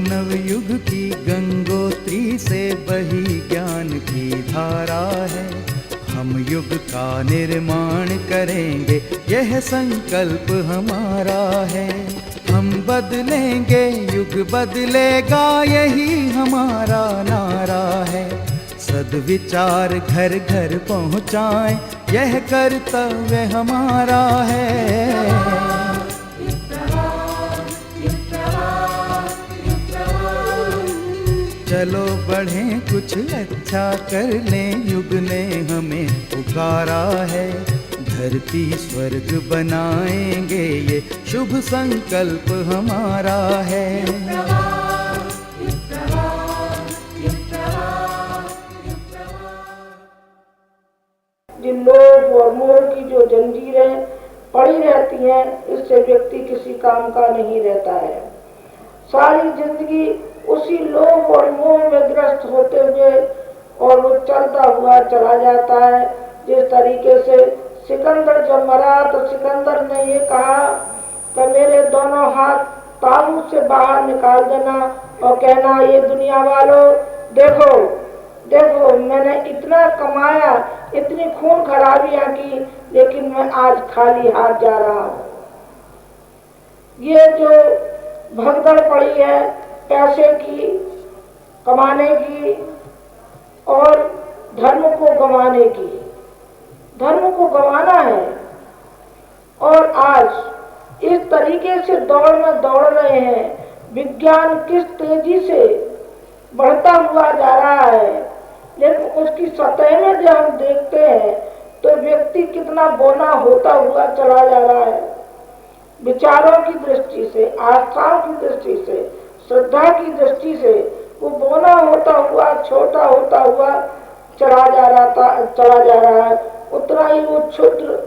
नव युग की गंगोत्री से बही ज्ञान की धारा है। हम युग का निर्माण करेंगे, यह संकल्प हमारा है। हम बदलेंगे, युग बदलेगा, यही हमारा नारा है। सद्विचार घर घर पहुँचाएं, यह कर्तव्य हमारा है। चलो बढ़ें, कुछ अच्छा कर लें, युग ने हमें पुकारा है। धरती स्वर्ग बनाएंगे, ये शुभ संकल्प हमारा है। जिन लोभ और मोह की जो जंजीरें पड़ी रहती हैं, इससे व्यक्ति किसी काम का नहीं रहता है। सारी जिंदगी उसी लोभ और मोह में ग्रस्त होते हुए और वो चलता हुआ चला जाता है। जिस तरीके से सिकंदर जब मरा तो सिकंदर ने ये कहा कि मेरे दोनों हाथ ताबूत से बाहर निकाल देना और कहना, ये दुनिया वालों देखो देखो, मैंने इतना कमाया, इतनी खून खराबियां की, लेकिन मैं आज खाली हाथ जा रहा हूँ। ये जो भगदड़ पड़ी है पैसे की, कमाने की और धर्म को गंवाने की, धर्म को गंवाना है। और आज इस तरीके से दौड़ में दौड़ रहे हैं, विज्ञान किस तेजी से बढ़ता हुआ जा रहा है, लेकिन उसकी सतह में जब हम देखते हैं तो व्यक्ति कितना बौना होता हुआ चला जा रहा है। विचारों की दृष्टि से, आस्थाओं की दृष्टि से, श्रद्धा की दृष्टि से वो बौना होता हुआ, छोटा होता हुआ चला जा रहा है। उतना ही वो क्षुद्र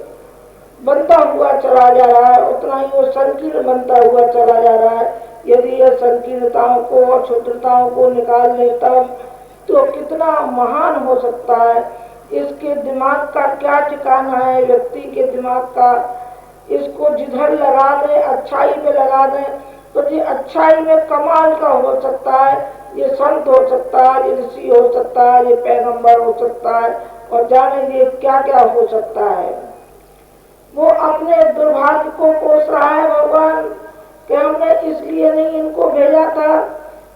बनता हुआ चला जा रहा है, उतना ही वो संकीर्ण बनता हुआ चला जा रहा है। यदि यह संकीर्णताओं को और क्षुद्रताओं को निकाल लेता तो कितना महान हो सकता है। इसके दिमाग का क्या ठिकाना है, व्यक्ति के दिमाग का। इसको जिधर लगा दें, अच्छाई पे लगा दें, तो ये अच्छाई में कमाल का हो सकता है। ये संत हो सकता है, ये ऋषि हो सकता है, ये पैगंबर हो सकता है, और जाने ये क्या क्या हो सकता है। वो अपने दुर्भाग्य को कोस रहा है भगवान कि हमने इसलिए नहीं इनको भेजा था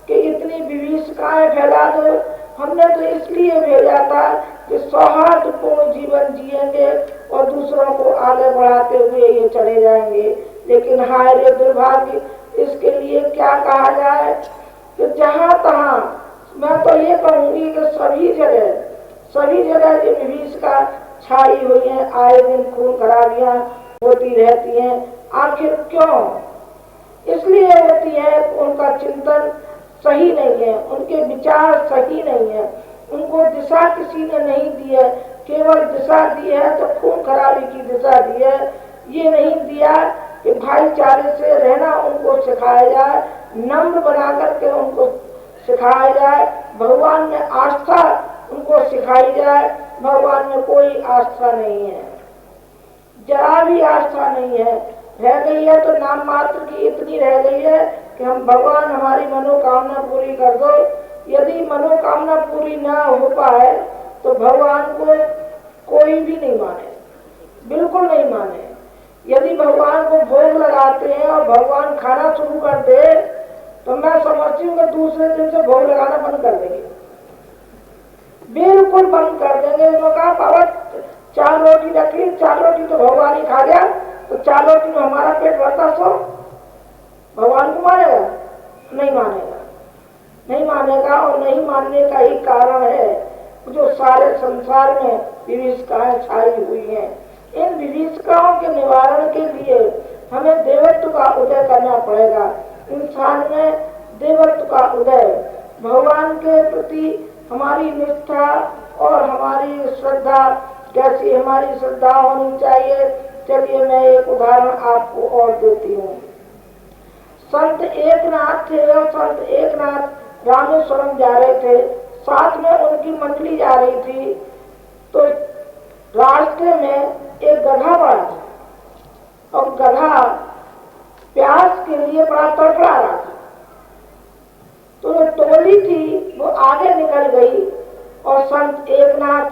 कि इतनी विभीषिकाएं फैला दो, हमने तो इसलिए भेजा था कि सौहार्दपूर्ण जीवन जिएंगे और दूसरों को आगे बढ़ाते हुए ये चले जाएंगे। लेकिन हाय रे दुर्भाग्य, इसके लिए क्या कहा जाए कि जहाँ तहाँ मैं तो ये कहूँगी कि सभी जगह ये विभीषिका छाई हुई है। आए दिन खून खराबियां होती रहती हैं। आखिर क्यों? इसलिए होती है उनका चिंतन सही नहीं है, उनके विचार सही नहीं है, उनको दिशा किसी ने नहीं दी है। केवल दिशा दी है तो खून खराबी की दिशा दी है। ये नहीं दिया कि भाईचारे से रहना उनको सिखाया जाए, नम्र बना करके उनको सिखाया जाए, भगवान में आस्था उनको सिखाई जाए। भगवान में कोई आस्था नहीं है, जरा भी आस्था नहीं है। रह गई है तो नाम मात्र की इतनी रह गई है कि हम भगवान हमारी मनोकामना पूरी कर दो। यदि मनोकामना पूरी ना हो पाए तो भगवान को कोई भी नहीं माने, बिल्कुल नहीं माने। यदि भगवान को भोग लगाते हैं और भगवान खाना शुरू कर दे तो मैं समझती हूँ कि दूसरे दिन से भोग लगाना बंद कर देंगे, बिल्कुल बंद कर देंगे। उन्होंने कहा बाबा 4 रोटी रखी, 4 रोटी तो भगवान ही खा गया, तो 4 रोटी में हमारा पेट भरता सो भगवान को मानेगा? नहीं मानेगा, नहीं मानेगा। और नहीं मानने का ही कारण है जो सारे संसार में विभीषिकाएं छाई हुई हैं। इन विभीषिकाओं के निवारण के लिए हमें देवत्व का उदय करना पड़ेगा। इंसान में देवत्व का उदय, भगवान के प्रति हमारी निष्ठा और हमारी श्रद्धा, जैसी हमारी श्रद्धा होनी चाहिए। चलिए मैं एक उदाहरण आपको और देती हूँ। संत एकनाथ थे और संत एकनाथ रामेश्वरम जा रहे थे, साथ में उनकी मंडली जा रही थी। तो रास्ते में एक गधा पड़ा था और गधा प्यास के लिए बड़ा तड़फड़ा रहा था। तो जो टोली थी वो आगे निकल गई और संत एकनाथ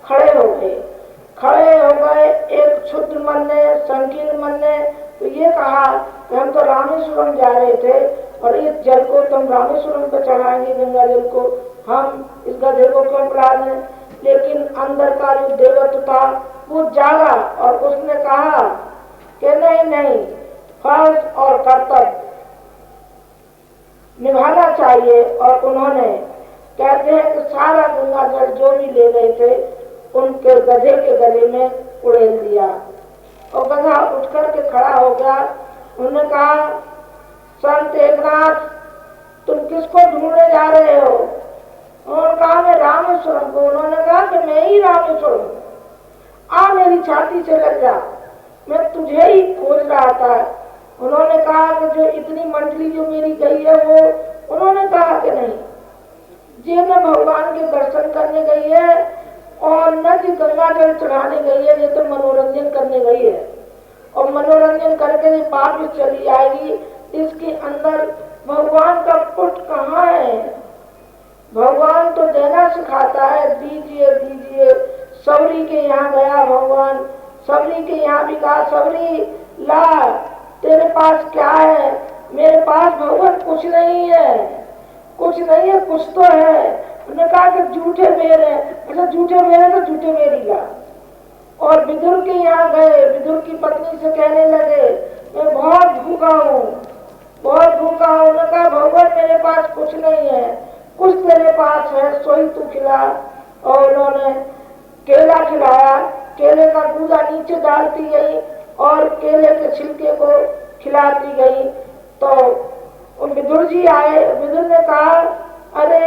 खड़े हो गए। एक क्षुद्र मन ने, संकीर्ण मन ने तो ये कहा कि हम तो रामेश्वरम जा रहे थे और इस जल को तुम रामेश्वरम पे चढ़ाएंगे, गंगा जल को, हम इस गधे को क्यों पिला दें। लेकिन अंदर का जो देवत्व था वो जागा और उसने कहा कि नहीं, फर्ज और कर्तव्य निभाना चाहिए। और उन्होंने, कहते हैं कि सारा गंगा जल जो भी ले गए थे उनके गधे के गले में उड़ेल दिया और गधा उठ करके खड़ा हो गया। उन्होंने कहा, संत एकनाथ तुम किसको ढूंढने जा रहे हो? उन्होंने कहा, मैं रामेश्वरम को। उन्होंने कहा कि मैं ही रामेश्वरम हूँ, आ मेरी छाती से लग जा, मैं तुझे ही खोज रहा था। उन्होंने कहा कि जो इतनी मंडली जो मेरी गई है वो, उन्होंने कहा कि नहीं, ये न भगवान के दर्शन करने गई है और न कि गंगा जल चढ़ाने गई है, ये तो मनोरंजन करने गई है और मनोरंजन करके ये वापस चली आएगी। इसके अंदर भगवान का पुट कहाँ है? भगवान तो देना सिखाता है, दीजिए दीजिए। सबरी के यहाँ गया भगवान, सबरी के यहाँ भी कहा, सबरी ला तेरे पास क्या है? मेरे पास भगवान कुछ नहीं है, कुछ नहीं है, कुछ तो है। उन्होंने कहा कि झूठे बेर है। अच्छा झूठे बेर है तो झूठे बेर ही ला। और विदुर के यहाँ गए, विदुर की पत्नी से कहने लगे, मैं बहुत भूखा हूँ, बहुत भूखा हूँ। उन्होंने कहा, भगवान मेरे पास कुछ नहीं है, कुछ तेरे पास है, सोई तू खिला। और उन्होंने केला खिलाया, केले का गूदा नीचे डालती गई और केले के छिलके को खिलाती गई। तो विदुर जी आए, विदुर ने कहा, अरे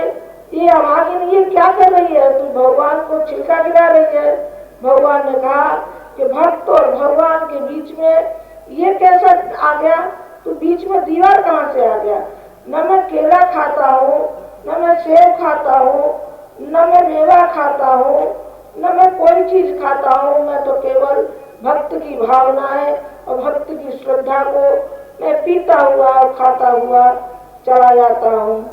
ये अभागिन ये क्या कर रही है? तू भगवान को छिलका खिला रही है। भगवान ने कहा कि भक्त और भगवान के बीच में ये कैसा आ गया? तू बीच में दीवार कहाँ से आ गया? न मैं केला खाता हूँ, न मैं सेब खाता हूँ, न मैं मेवा खाता हूँ, न मैं कोई चीज खाता हूँ। मैं तो केवल भक्त की भावना है और भक्त की श्रद्धा को मैं पीता हुआ और खाता हुआ चला जाता हूँ।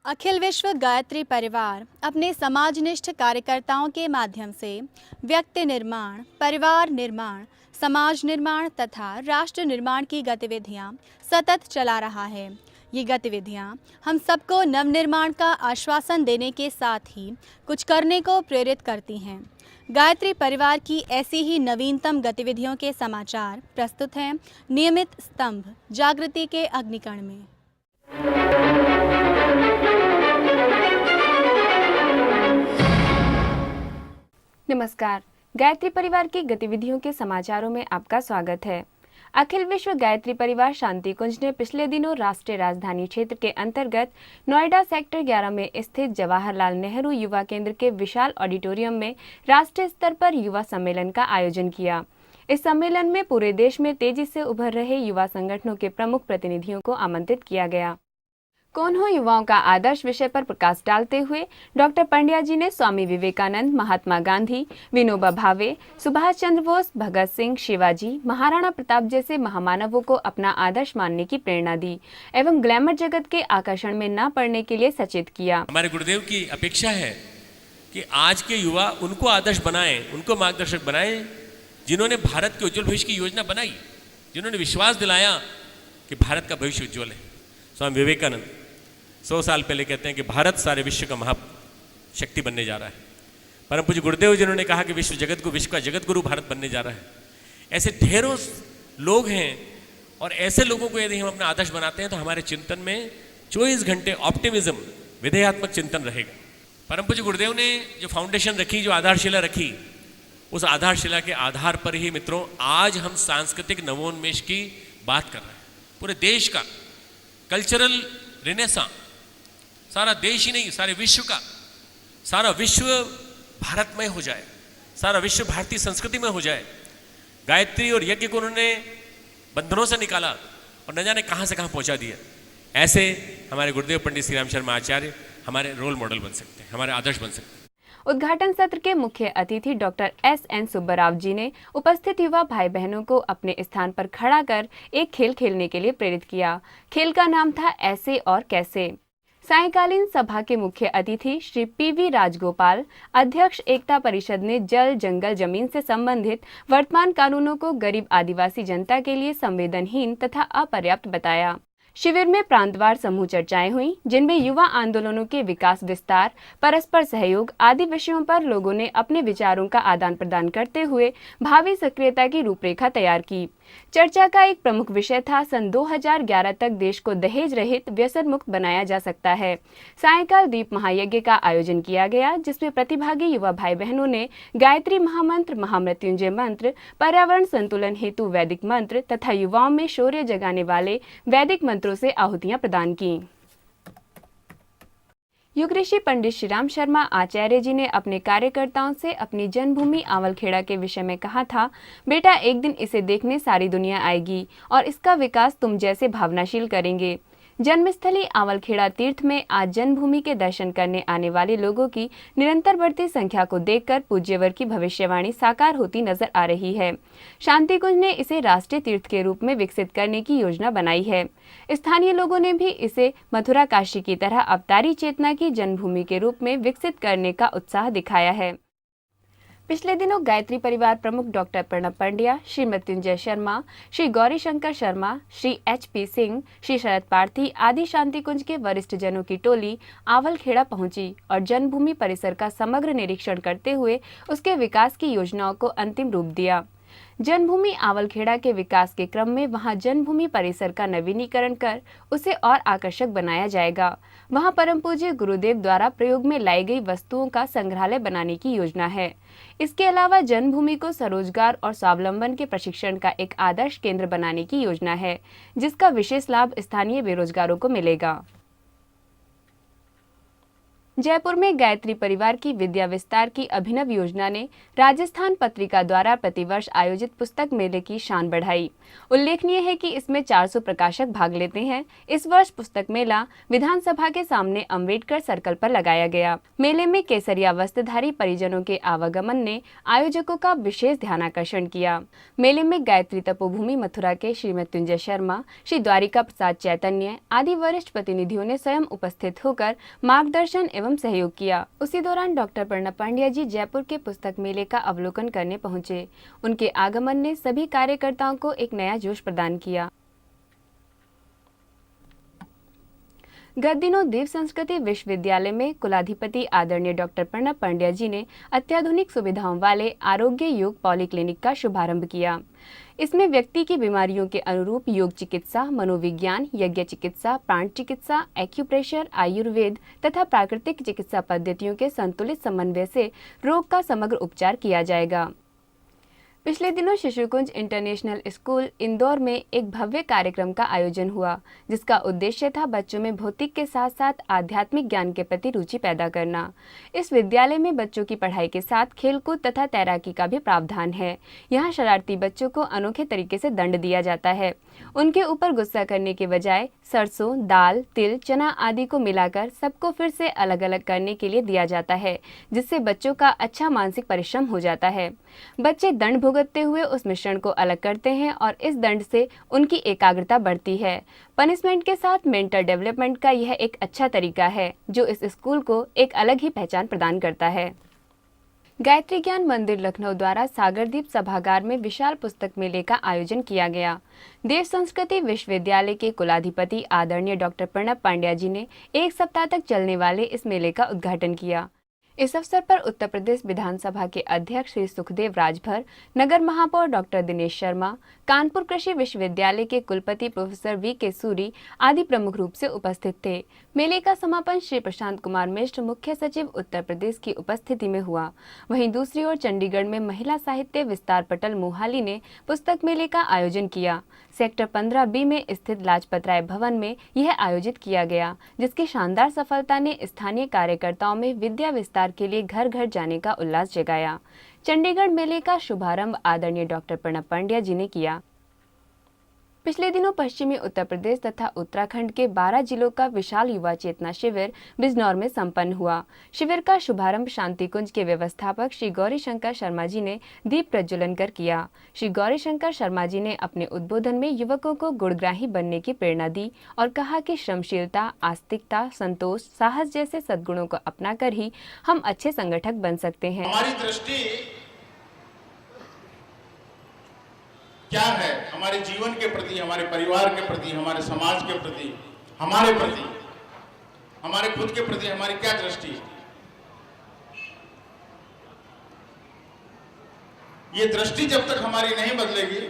अखिल विश्व गायत्री परिवार अपने समाजनिष्ठ कार्यकर्ताओं के माध्यम से व्यक्ति निर्माण, परिवार निर्माण, समाज निर्माण तथा राष्ट्र निर्माण की गतिविधियां सतत चला रहा है। ये गतिविधियां हम सबको नवनिर्माण का आश्वासन देने के साथ ही कुछ करने को प्रेरित करती हैं। गायत्री परिवार की ऐसी ही नवीनतम गतिविधियों के समाचार प्रस्तुत हैं नियमित स्तंभ जागृति के अग्निकण में। नमस्कार, गायत्री परिवार की गतिविधियों के समाचारों में आपका स्वागत है। अखिल विश्व गायत्री परिवार शांति कुंज ने पिछले दिनों राष्ट्रीय राजधानी क्षेत्र के अंतर्गत नोएडा सेक्टर 11 में स्थित जवाहरलाल नेहरू युवा केंद्र के विशाल ऑडिटोरियम में राष्ट्रीय स्तर पर युवा सम्मेलन का आयोजन किया। इस सम्मेलन में पूरे देश में तेजी से उभर रहे युवा संगठनों के प्रमुख प्रतिनिधियों को आमंत्रित किया गया। कौन हो युवाओं का आदर्श विषय पर प्रकाश डालते हुए डॉक्टर पंड्या जी ने स्वामी विवेकानंद, महात्मा गांधी, विनोबा भावे, सुभाष चंद्र बोस, भगत सिंह, शिवाजी, महाराणा प्रताप जैसे महामानवों को अपना आदर्श मानने की प्रेरणा दी एवं ग्लैमर जगत के आकर्षण में न पड़ने के लिए सचेत किया। हमारे गुरुदेव की अपेक्षा है कि आज के युवा उनको आदर्श बनाएं, उनको मार्गदर्शक बनाएं जिन्होंने भारत के उज्जवल भविष्य की योजना बनाई, जिन्होंने विश्वास दिलाया कि भारत का भविष्य उज्जवल है। स्वामी विवेकानंद 100 साल पहले कहते हैं कि भारत सारे विश्व का महाशक्ति बनने जा रहा है। परम पूज्य गुरुदेव जिन्होंने कहा कि विश्व का जगत गुरु भारत बनने जा रहा है। ऐसे ढेरों लोग हैं और ऐसे लोगों को यदि हम अपना आदर्श बनाते हैं तो हमारे चिंतन में 24 घंटे ऑप्टिमिज्म, विधेयात्मक चिंतन रहेगा। परम पूज्य गुरुदेव ने जो फाउंडेशन रखी, जो आधारशिला रखी, उस आधारशिला के आधार पर ही मित्रों आज हम सांस्कृतिक नवोन्मेष की बात कर रहे हैं। पूरे देश का कल्चरल रिनेसां, सारा देश ही नहीं सारे विश्व का, सारा विश्व भारतमय हो जाए, सारा विश्व भारतीय संस्कृति में हो जाए। गायत्री और यज्ञ को उन्होंने बंधनों से निकाला और न जाने कहाँ से कहाँ पहुँचा दिया। ऐसे हमारे गुरुदेव पंडित श्री राम शर्मा आचार्य हमारे रोल मॉडल बन सकते हैं, हमारे आदर्श बन सकते हैं। उद्घाटन सत्र के मुख्य अतिथि डॉक्टर S.N. सुब्बाराव जी ने उपस्थित युवा भाई बहनों को अपने स्थान पर खड़ा कर एक खेल खेलने के लिए प्रेरित किया। खेल का नाम था ऐसे और कैसे। सायंकालीन सभा के मुख्य अतिथि श्री P.V. राजगोपाल, अध्यक्ष एकता परिषद ने जल, जंगल, जमीन से संबंधित वर्तमान कानूनों को गरीब आदिवासी जनता के लिए संवेदनहीन तथा अपर्याप्त बताया। शिविर में प्रांतवार समूह चर्चाएं हुई, जिनमें युवा आंदोलनों के विकास, विस्तार, परस्पर सहयोग आदि विषयों पर लोगों ने अपने विचारों का आदान प्रदान करते हुए भावी सक्रियता की रूपरेखा तैयार की। चर्चा का एक प्रमुख विषय था सन 2011 तक देश को दहेज रहित, व्यसन मुक्त बनाया जा सकता है। सायंकाल दीप महायज्ञ का आयोजन किया गया, जिसमें प्रतिभागी युवा भाई बहनों ने गायत्री महामंत्र, महामृत्युंजय मंत्र, पर्यावरण संतुलन हेतु वैदिक मंत्र तथा युवाओं में शौर्य जगाने वाले वैदिक मंत्रों से आहुतियां प्रदान की। युग ऋषि पंडित श्रीराम शर्मा आचार्य जी ने अपने कार्यकर्ताओं से अपनी जन्मभूमि आवलखेड़ा के विषय में कहा था, बेटा एक दिन इसे देखने सारी दुनिया आएगी और इसका विकास तुम जैसे भावनाशील करेंगे। जन्मस्थली आवलखेड़ा तीर्थ में आज जन्मभूमि के दर्शन करने आने वाले लोगों की निरंतर बढ़ती संख्या को देखकर पूज्यवर की भविष्यवाणी साकार होती नजर आ रही है। शांति कुंज ने इसे राष्ट्रीय तीर्थ के रूप में विकसित करने की योजना बनाई है। स्थानीय लोगों ने भी इसे मथुरा काशी की तरह अवतारी चेतना की जन्मभूमि के रूप में विकसित करने का उत्साह दिखाया है। पिछले दिनों गायत्री परिवार प्रमुख डॉक्टर प्रणब पंड्या, श्री मृत्युंजय शर्मा, श्री गौरी शंकर शर्मा, श्री HP सिंह, श्री शरद पार्थी आदि शांति कुंज के वरिष्ठ जनों की टोली आवलखेड़ा पहुंची और जन्मभूमि परिसर का समग्र निरीक्षण करते हुए उसके विकास की योजनाओं को अंतिम रूप दिया। जन्मभूमि आवलखेड़ा के विकास के क्रम में वहां जन्मभूमि परिसर का नवीनीकरण कर उसे और आकर्षक बनाया जाएगा। वहां परम पूज्य गुरुदेव द्वारा प्रयोग में लाई गई वस्तुओं का संग्रहालय बनाने की योजना है। इसके अलावा जन्मभूमि को स्वरोजगार और स्वावलंबन के प्रशिक्षण का एक आदर्श केंद्र बनाने की योजना है, जिसका विशेष लाभ स्थानीय बेरोजगारों को मिलेगा। जयपुर में गायत्री परिवार की विद्या विस्तार की अभिनव योजना ने राजस्थान पत्रिका द्वारा प्रतिवर्ष आयोजित पुस्तक मेले की शान बढ़ाई। उल्लेखनीय है कि इसमें 400 प्रकाशक भाग लेते हैं। इस वर्ष पुस्तक मेला विधानसभा के सामने अम्बेडकर सर्कल पर लगाया गया। मेले में केसरिया वस्त्रधारी परिजनों के आवागमन ने आयोजकों का विशेष ध्यानाकर्षण किया। मेले में गायत्री तपोभूमि मथुरा के श्री मृत्युंजय शर्मा, श्री द्वारिका प्रसाद चैतन्य आदि वरिष्ठ प्रतिनिधियों ने स्वयं उपस्थित होकर मार्गदर्शन एवं सहयोग किया। उसी दौरान डॉक्टर प्रणब पांड्या जी जयपुर के पुस्तक मेले का अवलोकन करने पहुंचे। उनके आगमन ने सभी कार्यकर्ताओं को एक नया जोश प्रदान किया। गत दिनों देव संस्कृति विश्वविद्यालय में कुलाधिपति आदरणीय डॉक्टर प्रणब पांड्या जी ने अत्याधुनिक सुविधाओं वाले आरोग्य योग पॉलीक्लिनिक का शुभारंभ किया। इसमें व्यक्ति की बीमारियों के अनुरूप योग चिकित्सा, मनोविज्ञान, यज्ञ चिकित्सा, प्राण चिकित्सा, एक्यूप्रेशर, आयुर्वेद तथा प्राकृतिक चिकित्सा पद्धतियों के संतुलित समन्वय से रोग का समग्र उपचार किया जाएगा। पिछले दिनों शिशुकुंज इंटरनेशनल स्कूल इंदौर में एक भव्य कार्यक्रम का आयोजन हुआ, जिसका उद्देश्य था बच्चों में भौतिक के साथ साथ आध्यात्मिक ज्ञान के प्रति रुचि पैदा करना। इस विद्यालय में बच्चों की पढ़ाई के साथ खेलकूद तथा तैराकी का भी प्रावधान है। यहाँ शरारती बच्चों को अनोखे तरीके से दंड दिया जाता है। उनके ऊपर गुस्सा करने के बजाय सरसों, दाल, तिल, चना आदि को मिलाकर सबको फिर से अलग अलग करने के लिए दिया जाता है, जिससे बच्चों का अच्छा मानसिक परिश्रम हो जाता है। बच्चे दंड भुगतते हुए उस मिश्रण को अलग करते हैं और इस दंड से उनकी एकाग्रता बढ़ती है। पनिशमेंट के साथ मेंटल डेवलपमेंट का यह एक अच्छा तरीका है, जो इस स्कूल को एक अलग ही पहचान प्रदान करता है। गायत्री ज्ञान मंदिर लखनऊ द्वारा सागरदीप सभागार में विशाल पुस्तक मेले का आयोजन किया गया। देव संस्कृति विश्वविद्यालय के कुलाधिपति आदरणीय डॉक्टर प्रणब पांड्या जी ने एक सप्ताह तक चलने वाले इस मेले का उद्घाटन किया। इस अवसर पर उत्तर प्रदेश विधानसभा के अध्यक्ष श्री सुखदेव राजभर, नगर महापौर डॉक्टर दिनेश शर्मा, कानपुर कृषि विश्वविद्यालय के कुलपति प्रोफेसर V.K. सूरी आदि प्रमुख रूप से उपस्थित थे। मेले का समापन श्री प्रशांत कुमार मिश्र, मुख्य सचिव उत्तर प्रदेश की उपस्थिति में हुआ। वहीं दूसरी ओर चंडीगढ़ में महिला साहित्य विस्तार पटल मोहाली ने पुस्तक मेले का आयोजन किया। सेक्टर 15B में स्थित लाजपत राय भवन में यह आयोजित किया गया, जिसकी शानदार सफलता ने स्थानीय कार्यकर्ताओं में विद्या विस्तार के लिए घर घर जाने का उल्लास जगाया। चंडीगढ़ मेले का शुभारंभ आदरणीय डॉक्टर प्रणब पांड्या जी ने किया। पिछले दिनों पश्चिमी उत्तर प्रदेश तथा उत्तराखंड के 12 जिलों का विशाल युवा चेतना शिविर बिजनौर में संपन्न हुआ। शिविर का शुभारंभ शांति कुंज के व्यवस्थापक श्री गौरी शंकर शर्मा जी ने दीप प्रज्वलन कर किया। श्री गौरी शंकर शर्मा जी ने अपने उद्बोधन में युवकों को गुणग्राही बनने की प्रेरणा दी और कहा कि श्रमशीलता, आस्तिकता, संतोष, साहस जैसे सद्गुणों को अपनाकर ही हम अच्छे संगठक बन सकते हैं। हमारी दृष्टि क्या है? हमारे जीवन के प्रति, हमारे परिवार के प्रति, हमारे समाज के प्रति, हमारे खुद के प्रति हमारी क्या दृष्टि है? ये दृष्टि जब तक हमारी नहीं बदलेगी,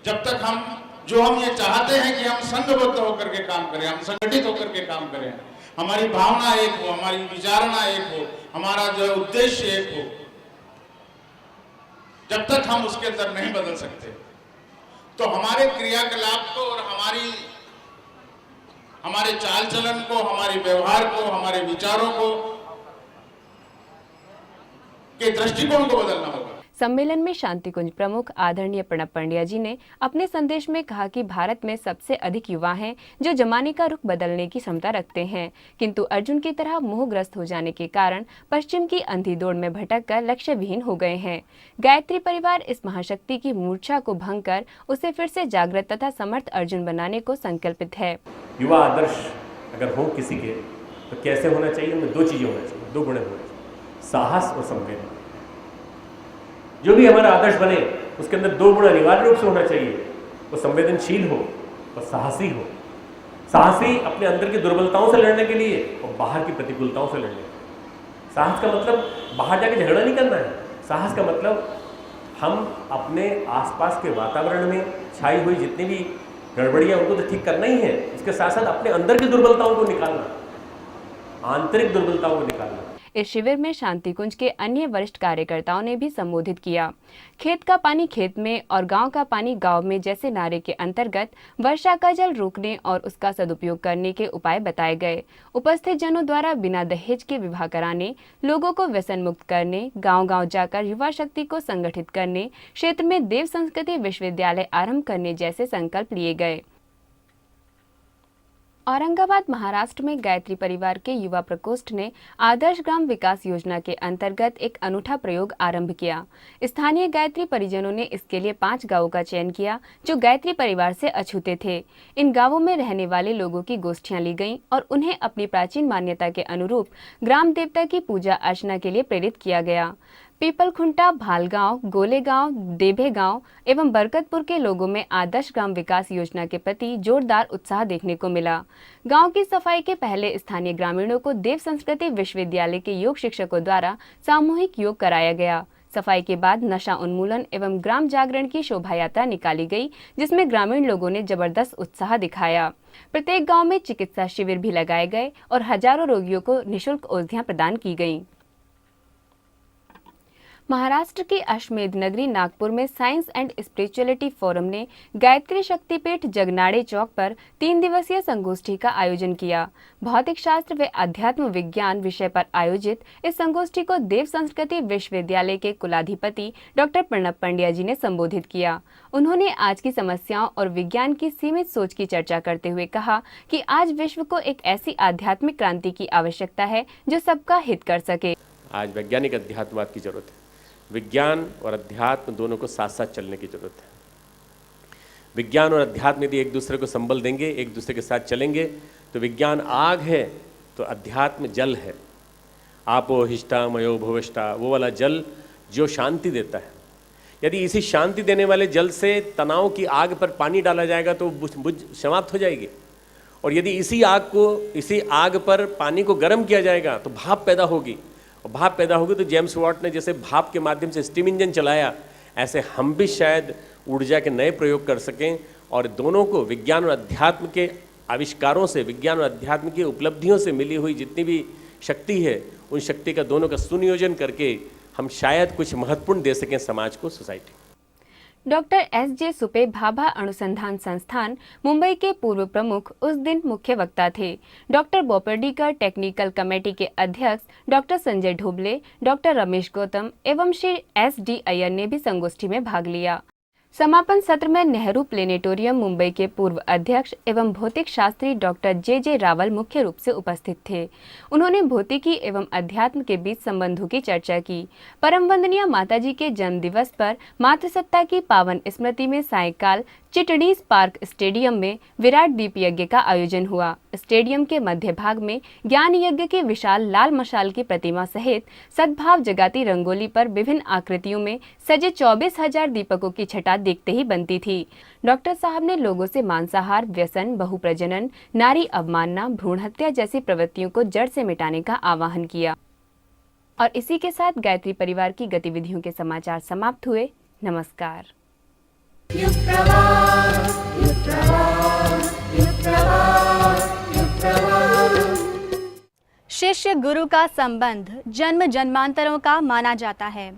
जब तक हम ये चाहते हैं कि हम संघबद्ध होकर के काम करें, हम संगठित होकर के काम करें, हमारी भावना एक हो, हमारी विचारणा एक हो, हमारा जो उद्देश्य एक हो, जब तक हम उसके अंदर नहीं बदल सकते तो हमारे क्रियाकलाप को और हमारे चाल चलन को, हमारे व्यवहार को, हमारे विचारों को के दृष्टिकोण को बदलना होगा। सम्मेलन में शांति कुंज प्रमुख आदरणीय प्रणब पंड्या जी ने अपने संदेश में कहा कि भारत में सबसे अधिक युवा हैं जो जमाने का रुख बदलने की क्षमता रखते हैं, किंतु अर्जुन की तरह मोहग्रस्त हो जाने के कारण पश्चिम की अंधी दौड़ में भटककर लक्ष्य विहीन हो गए हैं। गायत्री परिवार इस महाशक्ति की मूर्छा को भंग कर उसे फिर से जागृत तथा समर्थ अर्जुन बनाने को संकल्पित है। युवा आदर्श अगर हो किसी के तो कैसे होना चाहिए? उनमें दो चीज़ें होना चाहिए, दो गुण होना चाहिए, साहस और संवेदना। जो भी हमारा आदर्श बने उसके अंदर दो गुण अनिवार्य रूप से होना चाहिए। वो संवेदनशील हो और साहसी हो। साहसी अपने अंदर की दुर्बलताओं से लड़ने के लिए और बाहर की प्रतिकूलताओं से लड़ने के लिए। साहस का मतलब बाहर जाके झगड़ा नहीं करना है। साहस का मतलब हम अपने आसपास के वातावरण में छाई हुई जितनी भी गड़बड़ियाँ उनको तो ठीक करना ही है, उसके साथ साथ अपने अंदर की दुर्बलताओं को निकालना, आंतरिक दुर्बलताओं को निकालना। इस शिविर में शांति कुंज के अन्य वरिष्ठ कार्यकर्ताओं ने भी संबोधित किया। खेत का पानी खेत में और गांव का पानी गांव में जैसे नारे के अंतर्गत वर्षा का जल रोकने और उसका सदुपयोग करने के उपाय बताए गए। उपस्थित जनों द्वारा बिना दहेज के विवाह कराने, लोगों को व्यसन मुक्त करने, गांव-गांव जाकर युवा शक्ति को संगठित करने, क्षेत्र में देव संस्कृति विश्वविद्यालय आरंभ करने जैसे संकल्प लिए गए। औरंगाबाद महाराष्ट्र में गायत्री परिवार के युवा प्रकोष्ठ ने आदर्श ग्राम विकास योजना के अंतर्गत एक अनूठा प्रयोग आरंभ किया। स्थानीय गायत्री परिजनों ने इसके लिए 5 गांवों का चयन किया जो गायत्री परिवार से अछूते थे। इन गांवों में रहने वाले लोगों की गोष्ठियां ली गईं और उन्हें अपनी प्राचीन मान्यता के अनुरूप ग्राम देवता की पूजा अर्चना के लिए प्रेरित किया गया। पीपलखुंटा, भालगांव, गोलेगांव, देभे गांव एवं बरकतपुर के लोगों में आदर्श ग्राम विकास योजना के प्रति जोरदार उत्साह देखने को मिला। गांव की सफाई के पहले स्थानीय ग्रामीणों को देव संस्कृति विश्वविद्यालय के योग शिक्षकों द्वारा सामूहिक योग कराया गया। सफाई के बाद नशा उन्मूलन एवं ग्राम जागरण की शोभा यात्रा निकाली गई, जिसमें ग्रामीण लोगों ने जबरदस्त उत्साह दिखाया। प्रत्येक गाँव में चिकित्सा शिविर भी लगाए गए और हजारों रोगियों को निःशुल्क औषधियां प्रदान की गयी। महाराष्ट्र की अश्वमेध नगरी नागपुर में साइंस एंड स्पिरिचुअलिटी फोरम ने गायत्री शक्तिपीठ जगनाड़े चौक पर 3 दिवसीय संगोष्ठी का आयोजन किया। भौतिक शास्त्र व अध्यात्म विज्ञान विषय पर आयोजित इस संगोष्ठी को देव संस्कृति विश्वविद्यालय के कुलाधिपति डॉक्टर प्रणब पंड्या जी ने संबोधित किया। उन्होंने आज की समस्याओं और विज्ञान की सीमित सोच की चर्चा करते हुए कहा कि आज विश्व को एक ऐसी आध्यात्मिक क्रांति की आवश्यकता है जो सबका हित कर सके। आज वैज्ञानिक अध्यात्मवाद की जरूरत है। विज्ञान और अध्यात्म दोनों को साथ साथ चलने की जरूरत है। विज्ञान और अध्यात्म यदि एक दूसरे को संबल देंगे, एक दूसरे के साथ चलेंगे, तो विज्ञान आग है तो अध्यात्म जल है। आपो हिष्ठा मयो भुवष्ठा, वो वाला जल जो शांति देता है। यदि इसी शांति देने वाले जल से तनाव की आग पर पानी डाला जाएगा तो बुझ समाप्त हो जाएगी। और यदि इसी आग पर पानी को गर्म किया जाएगा तो भाप पैदा होगी, और भाप पैदा होगी तो जेम्स वॉट ने जैसे भाप के माध्यम से स्टीम इंजन चलाया, ऐसे हम भी शायद ऊर्जा के नए प्रयोग कर सकें। और दोनों को विज्ञान और अध्यात्म के आविष्कारों से, विज्ञान और अध्यात्म की उपलब्धियों से मिली हुई जितनी भी शक्ति है, उन शक्ति का दोनों का सुनियोजन करके हम शायद कुछ महत्वपूर्ण दे सकें समाज को, society. Doctor S.J. Supe Bhabha अनुसंधान संस्थान मुंबई के पूर्व प्रमुख उस दिन मुख्य वक्ता थे। डॉक्टर बोपर्डीकर टेक्निकल कमेटी के अध्यक्ष डॉक्टर संजय ढोबले, डॉक्टर रमेश गौतम एवं श्री S.D. अय्यर ने भी संगोष्ठी में भाग लिया। समापन सत्र में नेहरू प्लेनेटोरियम मुंबई के पूर्व अध्यक्ष एवं भौतिक शास्त्री डॉक्टर जे रावल मुख्य रूप से उपस्थित थे। उन्होंने भौतिकी एवं अध्यात्म के बीच संबंधों की चर्चा की। परम वंदनीय माताजी के जन्म दिवस पर मातृसत्ता की पावन स्मृति में सायंकाल चिटडीज पार्क स्टेडियम में विराट दीप यज्ञ का आयोजन हुआ। स्टेडियम के मध्य भाग में ज्ञान यज्ञ की विशाल लाल मशाल की प्रतिमा सहित सद्भाव जगाती रंगोली पर विभिन्न आकृतियों में सजे 24,000 दीपकों की छटा देखते ही बनती थी। डॉक्टर साहब ने लोगों से मांसाहार, व्यसन, बहुप्रजनन, नारी अवमानना, भ्रूण हत्या जैसी प्रवृत्तियों को जड़ से मिटाने का आह्वान किया। और इसी के साथ गायत्री परिवार की गतिविधियों के समाचार समाप्त हुए। नमस्कार। शिष्य गुरु का संबंध जन्म जन्मांतरों का माना जाता है।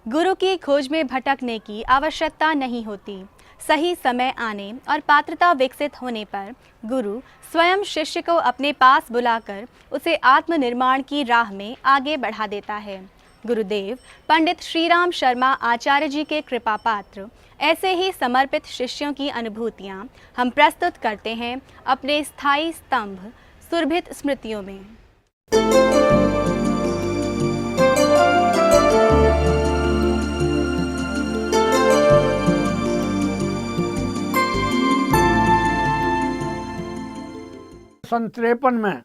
गुरु की खोज में भटकने की आवश्यकता नहीं होती। सही समय आने और पात्रता विकसित होने पर गुरु स्वयं शिष्य को अपने पास बुलाकर उसे आत्मनिर्माण की राह में आगे बढ़ा देता है। गुरुदेव पंडित श्रीराम शर्मा आचार्य जी के कृपा पात्र ऐसे ही समर्पित शिष्यों की अनुभूतियाँ हम प्रस्तुत करते हैं अपने स्थायी स्तंभ सुरभित स्मृतियों में। सन 53 में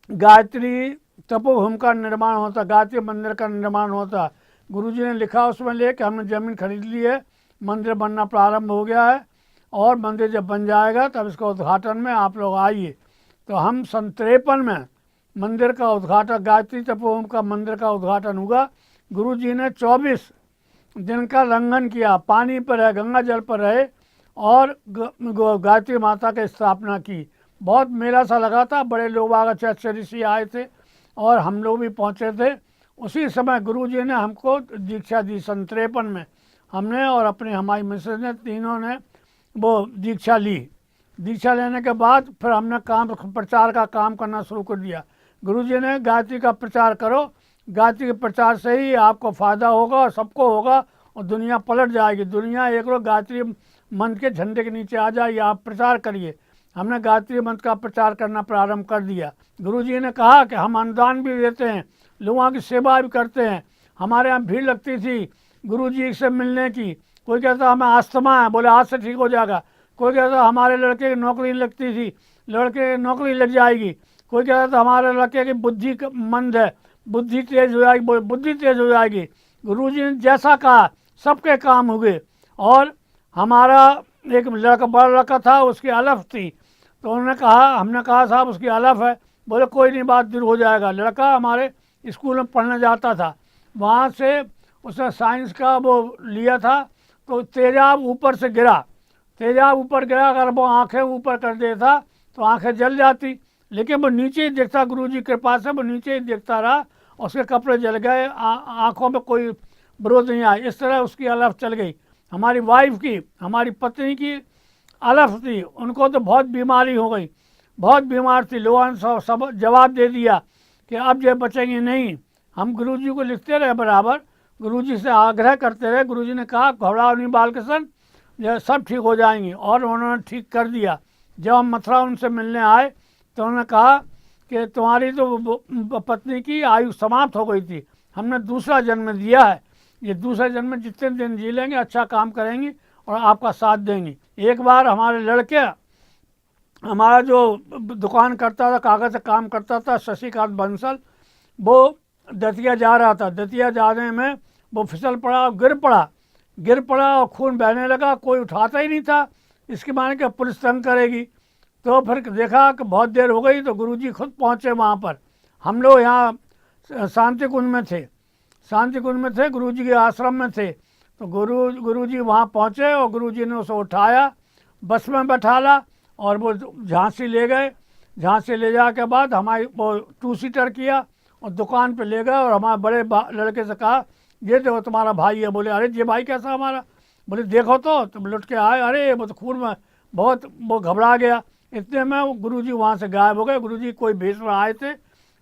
गायत्री तपोभूमि का निर्माण होता, गायत्री मंदिर का निर्माण होता। गुरुजी ने लिखा उसमें ले कि हमने ज़मीन खरीद ली है, मंदिर बनना प्रारंभ हो गया है और मंदिर जब बन जाएगा तब इसका उद्घाटन में आप लोग आइए। तो हम सन 53 में मंदिर का उद्घाटन, गायत्री तपोभूमि का मंदिर का उद्घाटन हुआ। गुरुजी ने 24 दिन का लंघन किया, पानी पर रहे, गंगा जल पर रहे और गायत्री माता की स्थापना की। बहुत मेला सा लगा था, बड़े लोग अच्छे ऋषि आए थे और हम लोग भी पहुँचे थे। उसी समय गुरुजी ने हमको दीक्षा दी। सन 53 में हमने और अपने हमारी मिसेज ने, तीनों ने वो दीक्षा ली। दीक्षा लेने के बाद फिर हमने प्रचार का काम करना शुरू कर दिया। गुरुजी ने गायत्री का प्रचार करो, गायत्री के प्रचार से ही आपको फ़ायदा होगा और सबको होगा और दुनिया पलट जाएगी। दुनिया एक लोग गायत्री मंत्र के झंडे के नीचे आ जाए, आप प्रचार करिए। हमने गायत्री मंत्र का प्रचार करना प्रारंभ कर दिया। गुरुजी ने कहा कि हम अनुदान भी देते हैं, लोगों की सेवा भी करते हैं। हमारे यहाँ भीड़ लगती थी गुरुजी से मिलने की। कोई कहता हमें अस्थमा है, बोले आज से ठीक हो जाएगा। कोई कहता हमारे लड़के की नौकरी लगती थी, लड़के की नौकरी लग जाएगी। कोई कहता था हमारे लड़के की बुद्धि मंद है, बुद्धि तेज हो जाएगी, बुद्धि तेज हो जाएगी। गुरुजी ने जैसा कहा सबके काम हुए। और हमारा एक लड़का, बड़ा लड़का था, उसकी अलफ थी, तो उन्होंने कहा, हमने कहा साहब उसकी अलफ है, बोले कोई नहीं, बात दूर हो जाएगा। लड़का हमारे स्कूल में पढ़ने जाता था, वहाँ से उसने साइंस का वो लिया था, तो तेजाब ऊपर से गिरा, तेजाब ऊपर गिरा। अगर वो आँखें ऊपर कर देता तो आँखें जल जाती, लेकिन वो नीचे ही देखता। गुरुजी के पास से वो नीचे ही देखता रहा, उसके कपड़े जल गए, आँखों में कोई विरोध नहीं आया। इस तरह उसकी अलफ चल गई। हमारी वाइफ की, हमारी पत्नी की अलफ थी, उनको तो बहुत बीमारी हो गई, बहुत बीमार थी। लोगों ने सब जवाब दे दिया कि अब ये बचेंगे नहीं। हम गुरुजी को लिखते रहे, बराबर गुरुजी से आग्रह करते रहे। गुरुजी ने कहा घबराओ नहीं बालकृष्ण, ये सब ठीक हो जाएंगे, और उन्होंने ठीक कर दिया। जब हम मथुरा उनसे मिलने आए तो उन्होंने कहा कि तुम्हारी तो पत्नी की आयु समाप्त हो गई थी, हमने दूसरा जन्म दिया है, ये दूसरे जन्म में जितने दिन जी लेंगे अच्छा काम करेंगी और आपका साथ देंगी। एक बार हमारे लड़के, हमारा जो दुकान करता था, कागज़ का काम करता था, शशिकांत बंसल, वो दतिया जा रहा था। दतिया जाने में वो फिसल पड़ा, गिर पड़ा और खून बहने लगा। कोई उठाता ही नहीं था, इसके माने कि पुलिस तंग करेगी। तो फिर देखा कि बहुत देर हो गई, तो गुरुजी खुद पहुँचे वहाँ पर। हम लोग यहाँ शांति कुंज में थे, गुरुजी के आश्रम में थे। तो गुरुजी वहाँ पहुँचे और गुरुजी ने उसे उठाया, बस में बैठाला और वो झांसी ले गए। झांसी ले जाने के बाद हमारी वो 2 सीटर किया और दुकान पे ले गए और हमारे बड़े लड़के से कहा ये देखो तुम्हारा भाई है। बोले अरे ये भाई कैसा हमारा? बोले देखो तो लुट के आए, अरे वो तो खून में बहुत वो घबरा गया। इतने में गुरुजी वहाँ से गायब हो गए। गुरुजी कोई भेष में आए थे,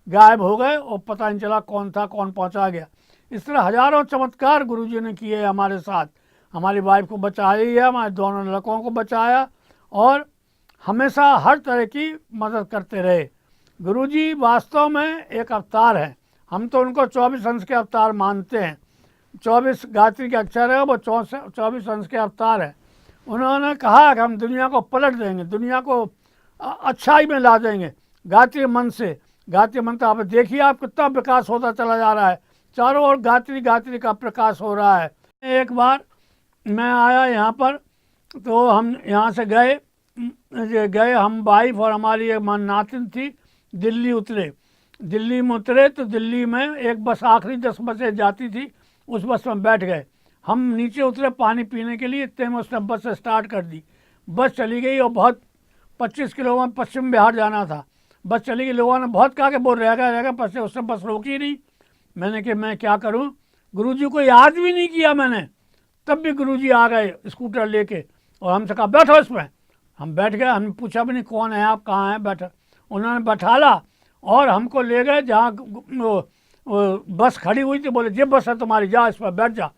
गायब हो गए और पता नहीं चला कौन था, कौन पहुँचा गया। इस तरह हजारों चमत्कार गुरुजी ने किए हमारे साथ। हमारी वाइफ को बचाया ही है, हमारे दोनों लड़कों को बचाया और हमेशा हर तरह की मदद करते रहे। गुरुजी वास्तव में एक अवतार है। हम तो उनको 24 अंश के अवतार मानते हैं। 24 गायत्री के अक्षर है, वो 24 अंश के अवतार है। उन्होंने कहा कि हम दुनिया को पलट देंगे, दुनिया को अच्छाई में ला देंगे गायत्री मंत्र से। गायत्री मंत्र आप देखिए, आप कितना विकास होता चला जा रहा है, चारों ओर गायत्री गायत्री का प्रकाश हो रहा है। एक बार मैं आया यहाँ पर, तो हम यहाँ से गए हम वाइफ और हमारी एक नातिन थी, दिल्ली उतरे। दिल्ली में उतरे तो दिल्ली में एक बस आखिरी 10 बसें जाती थी, उस बस में बैठ गए। हम नीचे उतरे पानी पीने के लिए, इतने में उसने बस स्टार्ट कर दी। बस चली गई और बहुत 25 किलोमीटर पश्चिम बिहार जाना था। बस चली गई, लोगों ने बहुत कहा कि वो रह गया पर उसने बस रोकी नहीं। मैंने कि मैं क्या करूं, गुरुजी को याद भी नहीं किया मैंने। तब भी गुरुजी आ गए स्कूटर लेके और हमसे कहा बैठो इसमें। हम बैठ गए, हमने पूछा भी नहीं कौन है आप, कहाँ हैं, बैठो। उन्होंने बैठाला और हमको ले गए जहाँ वो बस खड़ी हुई थी। बोले ये बस है तुम्हारी, जा इस पर बैठ जा।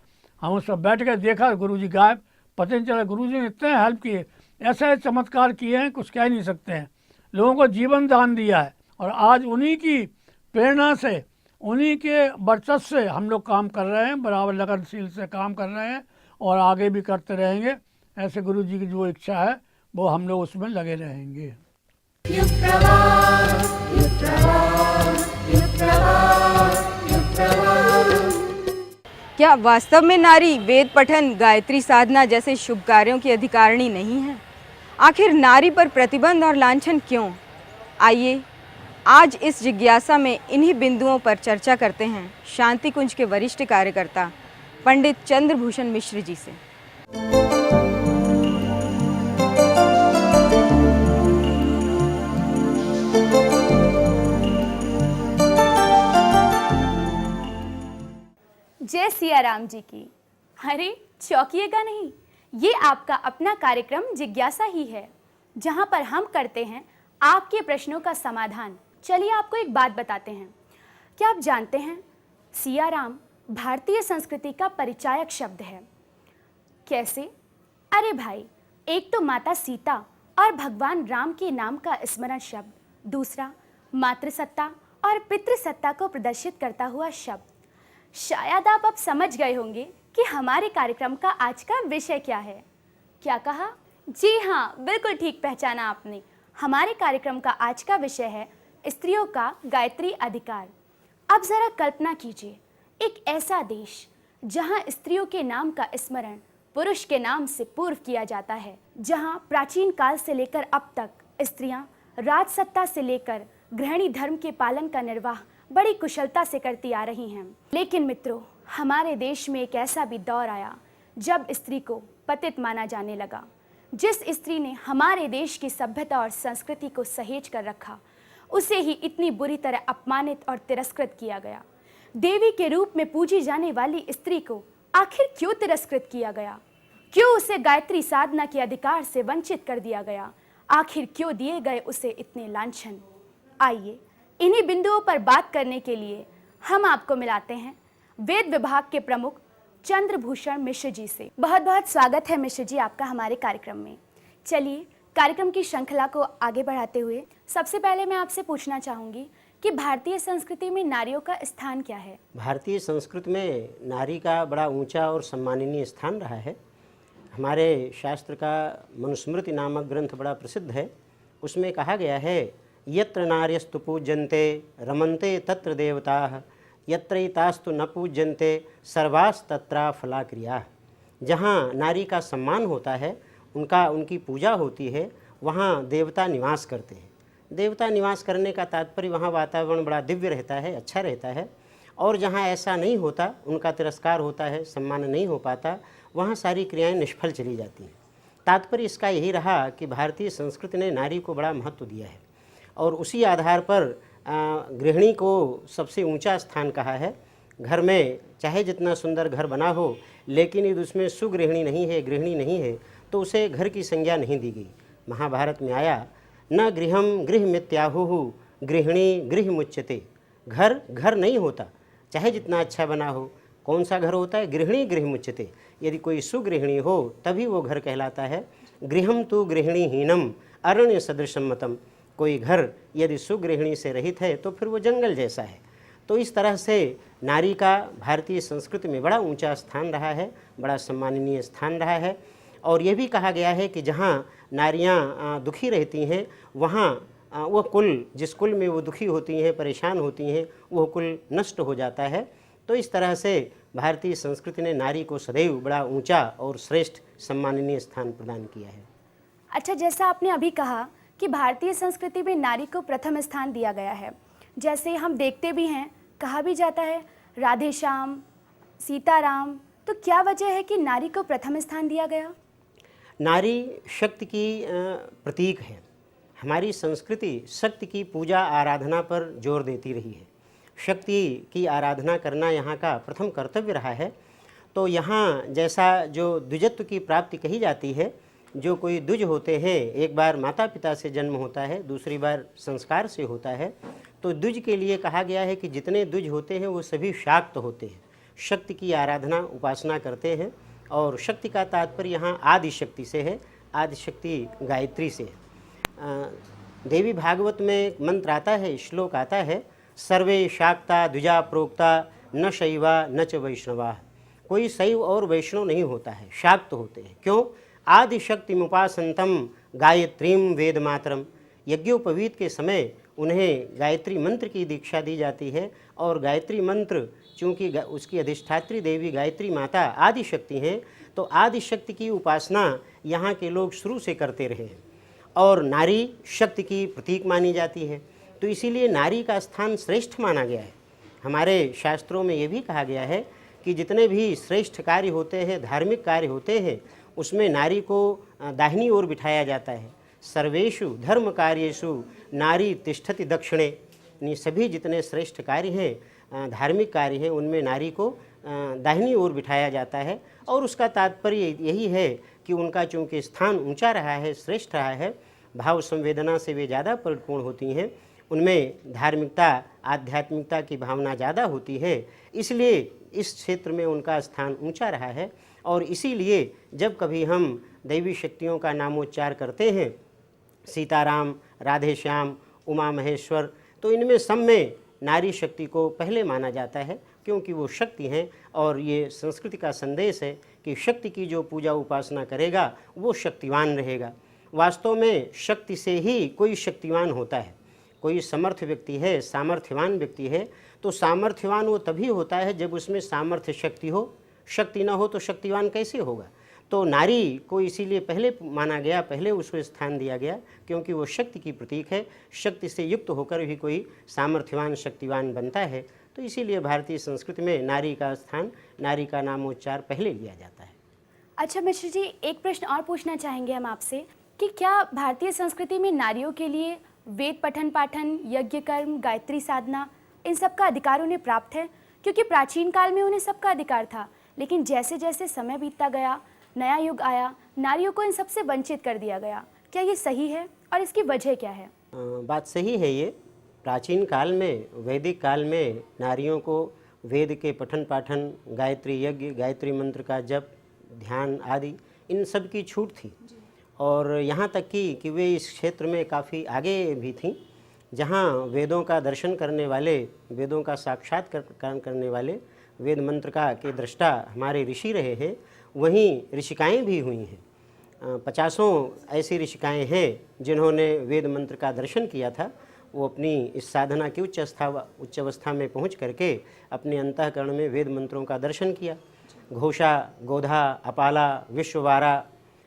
हम उस पर बैठ गए, देखा गुरुजी गायब। पता नहीं चला गुरुजी ने इतने हेल्प किए, ऐसे चमत्कार किए हैं कुछ कह नहीं सकते हैं। लोगों को जीवन दान दिया है और आज उन्हीं की प्रेरणा से, उन्हीं के वर्चस्व से हम लोग काम कर रहे हैं, बराबर लगनशील से काम कर रहे हैं और आगे भी करते रहेंगे। ऐसे गुरुजी की जो इच्छा है वो हम लोग उसमें लगे रहेंगे। क्या वास्तव में नारी वेद पठन, गायत्री साधना जैसे शुभ कार्यों की अधिकारिणी नहीं है? आखिर नारी पर प्रतिबंध और लांछन क्यों? आइए आज इस जिज्ञासा में इन्हीं बिंदुओं पर चर्चा करते हैं शांति कुंज के वरिष्ठ कार्यकर्ता पंडित चंद्रभूषण मिश्र जी से। जय सिया राम जी की। अरे चौंकिएगा नहीं, ये आपका अपना कार्यक्रम जिज्ञासा ही है, जहां पर हम करते हैं आपके प्रश्नों का समाधान। चलिए आपको एक बात बताते हैं। क्या आप जानते हैं सिया राम भारतीय संस्कृति का परिचायक शब्द है? कैसे? अरे भाई, एक तो माता सीता और भगवान राम के नाम का स्मरण शब्द, दूसरा मातृसत्ता और पितृसत्ता को प्रदर्शित करता हुआ शब्द। शायद आप अब समझ गए होंगे कि हमारे कार्यक्रम का आज का विषय क्या है। क्या कहा? जी हाँ, बिल्कुल ठीक पहचाना आपने। हमारे कार्यक्रम का आज का विषय है स्त्रियों का गायत्री अधिकार। अब जरा कल्पना कीजिए, एक ऐसा देश जहां स्त्रियों के नाम का स्मरण पुरुष के नाम से पूर्व किया जाता है, जहां प्राचीन काल से लेकर अब तक स्त्रियां राजसत्ता से लेकर गृहिणी धर्म के पालन का निर्वाह बड़ी कुशलता से करती आ रही हैं। लेकिन मित्रों, हमारे देश में एक ऐसा भी दौर आया जब स्त्री को पतित माना जाने लगा। जिस स्त्री ने हमारे देश की सभ्यता और संस्कृति को सहेज कर रखा, उसे ही इतनी बुरी तरह अपमानित और तिरस्कृत किया गया। देवी के रूप में पूजी जाने वाली स्त्री को आखिर क्यों तिरस्कृत किया गया? क्यों उसे गायत्री साधना के अधिकार से वंचित कर दिया गया? आखिर क्यों दिए गए उसे इतने लांछन? आइए इन्हीं बिंदुओं पर बात करने के लिए हम आपको मिलाते हैं वेद विभाग के प्रमुख चंद्रभूषण मिश्र जी से। बहुत बहुत स्वागत है मिश्र जी आपका हमारे कार्यक्रम में। चलिए कार्यक्रम की श्रृंखला को आगे बढ़ाते हुए सबसे पहले मैं आपसे पूछना चाहूँगी कि भारतीय संस्कृति में नारियों का स्थान क्या है? भारतीय संस्कृति में नारी का बड़ा ऊंचा और सम्माननीय स्थान रहा है। हमारे शास्त्र का मनुस्मृति नामक ग्रंथ बड़ा प्रसिद्ध है। उसमें कहा गया है, यत्र नार्यस्तु पूज्यन्ते रमन्ते तत्र देवताः यत्रैतास्तु न पूज्यन्ते सर्वास्तत्रा फलाक्रियाः। जहाँ नारी का सम्मान होता है, उनकी पूजा होती है, वहाँ देवता निवास करते हैं। देवता निवास करने का तात्पर्य वहाँ वातावरण बड़ा दिव्य रहता है, अच्छा रहता है। और जहाँ ऐसा नहीं होता, उनका तिरस्कार होता है, सम्मान नहीं हो पाता, वहाँ सारी क्रियाएं निष्फल चली जाती हैं। तात्पर्य इसका यही रहा कि भारतीय संस्कृति ने नारी को बड़ा महत्व दिया है और उसी आधार पर गृहिणी को सबसे ऊंचा स्थान कहा है। घर में चाहे जितना सुंदर घर बना हो, लेकिन यदि उसमें सुगृहिणी नहीं है, गृहिणी नहीं है, तो उसे घर की संज्ञा नहीं दी गई। महाभारत में आया, न गृहम गृह मित्याहुः गृहिणी गृह मुच्यते। घर घर नहीं होता, चाहे जितना अच्छा बना हो। कौन सा घर होता है? गृहिणी गृह मुच्यते। यदि कोई सुगृहिणी हो तभी वो घर कहलाता है। गृहम तु गृहिणीहीनम अरण्य सदृशम मतम, कोई घर यदि सुगृहिणी से रहित है तो फिर वो जंगल जैसा है। तो इस तरह से नारी का भारतीय संस्कृति में बड़ा ऊंचा स्थान रहा है, बड़ा सम्माननीय स्थान रहा है। और ये भी कहा गया है कि जहाँ नारियाँ दुखी रहती हैं वहाँ वह कुल, जिस कुल में वो दुखी होती हैं, परेशान होती हैं, वह कुल नष्ट हो जाता है। तो इस तरह से भारतीय संस्कृति ने नारी को सदैव बड़ा ऊंचा और श्रेष्ठ सम्माननीय स्थान प्रदान किया है। अच्छा, जैसा आपने अभी कहा कि भारतीय संस्कृति में नारी को प्रथम स्थान दिया गया है, जैसे हम देखते भी हैं, कहा भी जाता है राधे श्याम, सीताराम, तो क्या वजह है कि नारी को प्रथम स्थान दिया गया? नारी शक्ति की प्रतीक है। हमारी संस्कृति शक्ति की पूजा आराधना पर जोर देती रही है। शक्ति की आराधना करना यहाँ का प्रथम कर्तव्य रहा है। तो यहाँ जैसा जो द्विजत्व की प्राप्ति कही जाती है, जो कोई द्विज होते हैं, एक बार माता पिता से जन्म होता है, दूसरी बार संस्कार से होता है। तो द्विज के लिए कहा गया है कि जितने द्विज होते हैं वो सभी शाक्त होते हैं, शक्ति की आराधना उपासना करते हैं। और शक्ति का तात्पर्य यहाँ आदि शक्ति से है, आदि शक्ति गायत्री से है। देवी भागवत में एक मंत्र आता है, श्लोक आता है, सर्वे शाक्ता द्विजा प्रोक्ता न शैवा न च वैष्णवा। कोई शैव और वैष्णव नहीं होता है, शाक्त होते हैं। क्यों? आदि शक्ति मुपासंतम गायत्रीम वेद मातरम। यज्ञोपवीत के समय उन्हें गायत्री मंत्र की दीक्षा दी जाती है। और गायत्री मंत्र, चूँकि उसकी अधिष्ठात्री देवी गायत्री माता आदि शक्ति हैं, तो आदि शक्ति की उपासना यहाँ के लोग शुरू से करते रहे हैं। और नारी शक्ति की प्रतीक मानी जाती है, तो इसीलिए नारी का स्थान श्रेष्ठ माना गया है। हमारे शास्त्रों में ये भी कहा गया है कि जितने भी श्रेष्ठ कार्य होते हैं, धार्मिक कार्य होते हैं, उसमें नारी को दाहिनी ओर बिठाया जाता है। सर्वेषु धर्म कार्येषु नारी तिष्ठति दक्षिणे। यानी सभी जितने श्रेष्ठ कार्य हैं, धार्मिक कार्य हैं, उनमें नारी को दाहिनी ओर बिठाया जाता है। और उसका तात्पर्य यही है कि उनका चूँकि स्थान ऊंचा रहा है, श्रेष्ठ रहा है, भाव संवेदना से वे ज़्यादा परिपूर्ण होती हैं, उनमें धार्मिकता आध्यात्मिकता की भावना ज़्यादा होती है, इसलिए इस क्षेत्र में उनका स्थान ऊंचा रहा है। और इसीलिए जब कभी हम दैवी शक्तियों का नामोच्चार करते हैं, सीताराम, राधे श्याम, उमा महेश्वर, तो इनमें सब में नारी शक्ति को पहले माना जाता है, क्योंकि वो शक्ति हैं। और ये संस्कृति का संदेश है कि शक्ति की जो पूजा उपासना करेगा वो शक्तिवान रहेगा। वास्तव में शक्ति से ही कोई शक्तिवान होता है। कोई समर्थ व्यक्ति है, सामर्थ्यवान व्यक्ति है, तो सामर्थ्यवान वो तभी होता है जब उसमें सामर्थ्य शक्ति हो। शक्ति न हो तो शक्तिवान कैसे होगा? तो नारी को इसीलिए पहले माना गया, पहले उसको स्थान दिया गया, क्योंकि वो शक्ति की प्रतीक है। शक्ति से युक्त होकर भी कोई सामर्थ्यवान शक्तिवान बनता है। तो इसीलिए भारतीय संस्कृति में नारी का स्थान, नारी का नामोच्चार पहले लिया जाता है। अच्छा मिश्र जी, एक प्रश्न और पूछना चाहेंगे हम आपसे कि क्या भारतीय संस्कृति में नारियों के लिए वेद पठन पाठन, यज्ञ कर्म, गायत्री साधना, इन सब का अधिकार उन्हें प्राप्त है? क्योंकि प्राचीन काल में उन्हें सबका अधिकार था, लेकिन जैसे जैसे समय बीतता गया, नया युग आया, नारियों को इन सब से वंचित कर दिया गया। क्या ये सही है और इसकी वजह क्या है? बात सही है। ये प्राचीन काल में, वैदिक काल में नारियों को वेद के पठन पाठन, गायत्री यज्ञ, गायत्री मंत्र का जप, ध्यान आदि, इन सब की छूट थी। और यहाँ तक कि वे इस क्षेत्र में काफ़ी आगे भी थीं। जहाँ वेदों का दर्शन करने वाले, वेदों का साक्षात्कार करने वाले, वेद मंत्र का के दृष्टा हमारे ऋषि रहे हैं, वहीं ऋषिकाएँ भी हुई हैं। 50 ऐसी ऋषिकाएँ हैं जिन्होंने वेद मंत्र का दर्शन किया था। वो अपनी इस साधना की उच्च अवस्था में पहुँच करके अपने अंतःकरण में वेद मंत्रों का दर्शन किया। घोषा, गोधा, अपाला, विश्ववारा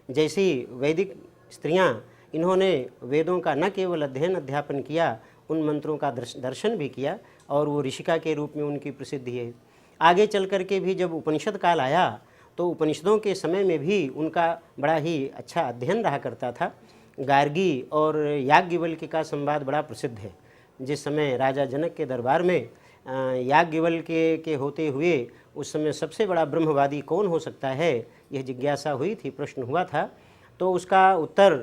जैसी वैदिक स्त्रियाँ, इन्होंने वेदों का न केवल अध्ययन अध्यापन किया, उन मंत्रों का दर्शन भी किया, और वो ऋषिका के रूप में उनकी प्रसिद्धि है। आगे चल कर के भी जब उपनिषद काल आया, तो उपनिषदों के समय में भी उनका बड़ा ही अच्छा अध्ययन रहा करता था। गार्गी और याज्ञवल्क्य का संवाद बड़ा प्रसिद्ध है। जिस समय राजा जनक के दरबार में याज्ञवल्क्य के होते हुए उस समय सबसे बड़ा ब्रह्मवादी कौन हो सकता है, यह जिज्ञासा हुई थी, प्रश्न हुआ था। तो उसका उत्तर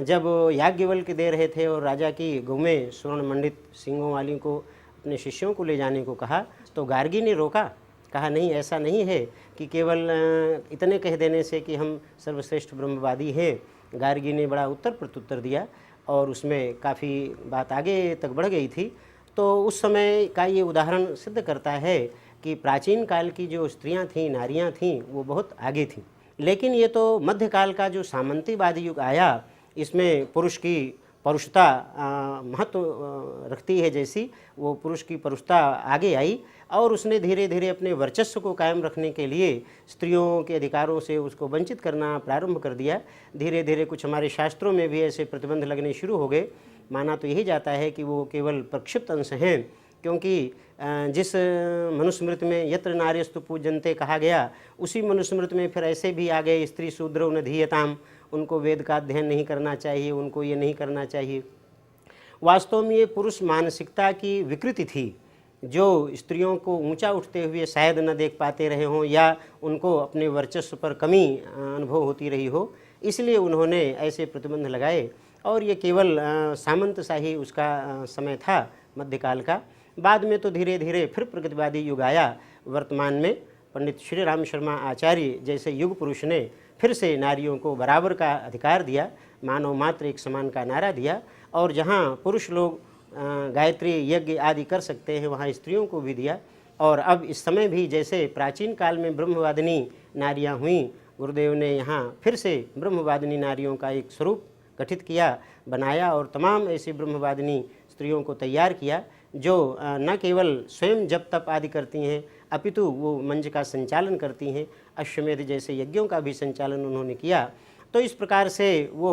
जब याज्ञवल्क्य दे रहे थे और राजा की गौ में स्वर्ण मंडित सिंगों वाली को अपने शिष्यों को ले जाने को कहा, तो गार्गी ने रोका कहा नहीं, ऐसा नहीं है कि केवल इतने कह देने से कि हम सर्वश्रेष्ठ ब्रह्मवादी हैं। गार्गी ने बड़ा उत्तर प्रत्युत्तर दिया और उसमें काफ़ी बात आगे तक बढ़ गई थी। तो उस समय का ये उदाहरण सिद्ध करता है कि प्राचीन काल की जो स्त्रियां थीं, नारियां थीं, वो बहुत आगे थीं। लेकिन ये तो मध्यकाल का जो सामंतीवादी युग आया, इसमें पुरुष की परुषता महत्व रखती है, जैसी वो पुरुष की परुषता आगे आई और उसने धीरे धीरे अपने वर्चस्व को कायम रखने के लिए स्त्रियों के अधिकारों से उसको वंचित करना प्रारंभ कर दिया। धीरे धीरे कुछ हमारे शास्त्रों में भी ऐसे प्रतिबंध लगने शुरू हो गए। माना तो यही जाता है कि वो केवल प्रक्षिप्त अंश हैं, क्योंकि जिस मनुस्मृति में यत्र नार्यस्तु पूज्यन्ते कहा गया, उसी मनुस्मृति में फिर ऐसे भी आ गए स्त्री शूद्रो न धीयताम, उनको वेद का अध्ययन नहीं करना चाहिए, उनको ये नहीं करना चाहिए। वास्तव में ये पुरुष मानसिकता की विकृति थी, जो स्त्रियों को ऊंचा उठते हुए शायद न देख पाते रहे हों या उनको अपने वर्चस्व पर कमी अनुभव होती रही हो, इसलिए उन्होंने ऐसे प्रतिबंध लगाए। और ये केवल सामंतशाही उसका समय था मध्यकाल का। बाद में तो धीरे धीरे फिर प्रगतिवादी युग आया। वर्तमान में पंडित श्री राम शर्मा आचार्य जैसे युग पुरुष ने फिर से नारियों को बराबर का अधिकार दिया, मानव मात्र एक समान का नारा दिया, और जहाँ पुरुष लोग गायत्री यज्ञ आदि कर सकते हैं, वहाँ स्त्रियों को भी दिया। और अब इस समय भी जैसे प्राचीन काल में ब्रह्मवादिनी नारियाँ हुईं, गुरुदेव ने यहाँ फिर से ब्रह्मवादिनी नारियों का एक स्वरूप गठित किया, बनाया और तमाम ऐसी ब्रह्मवादिनी स्त्रियों को तैयार किया, जो न केवल स्वयं जप तप आदि करती हैं, अपितु वो मंच का संचालन करती हैं। अश्वमेध जैसे यज्ञों का भी संचालन उन्होंने किया। तो इस प्रकार से वो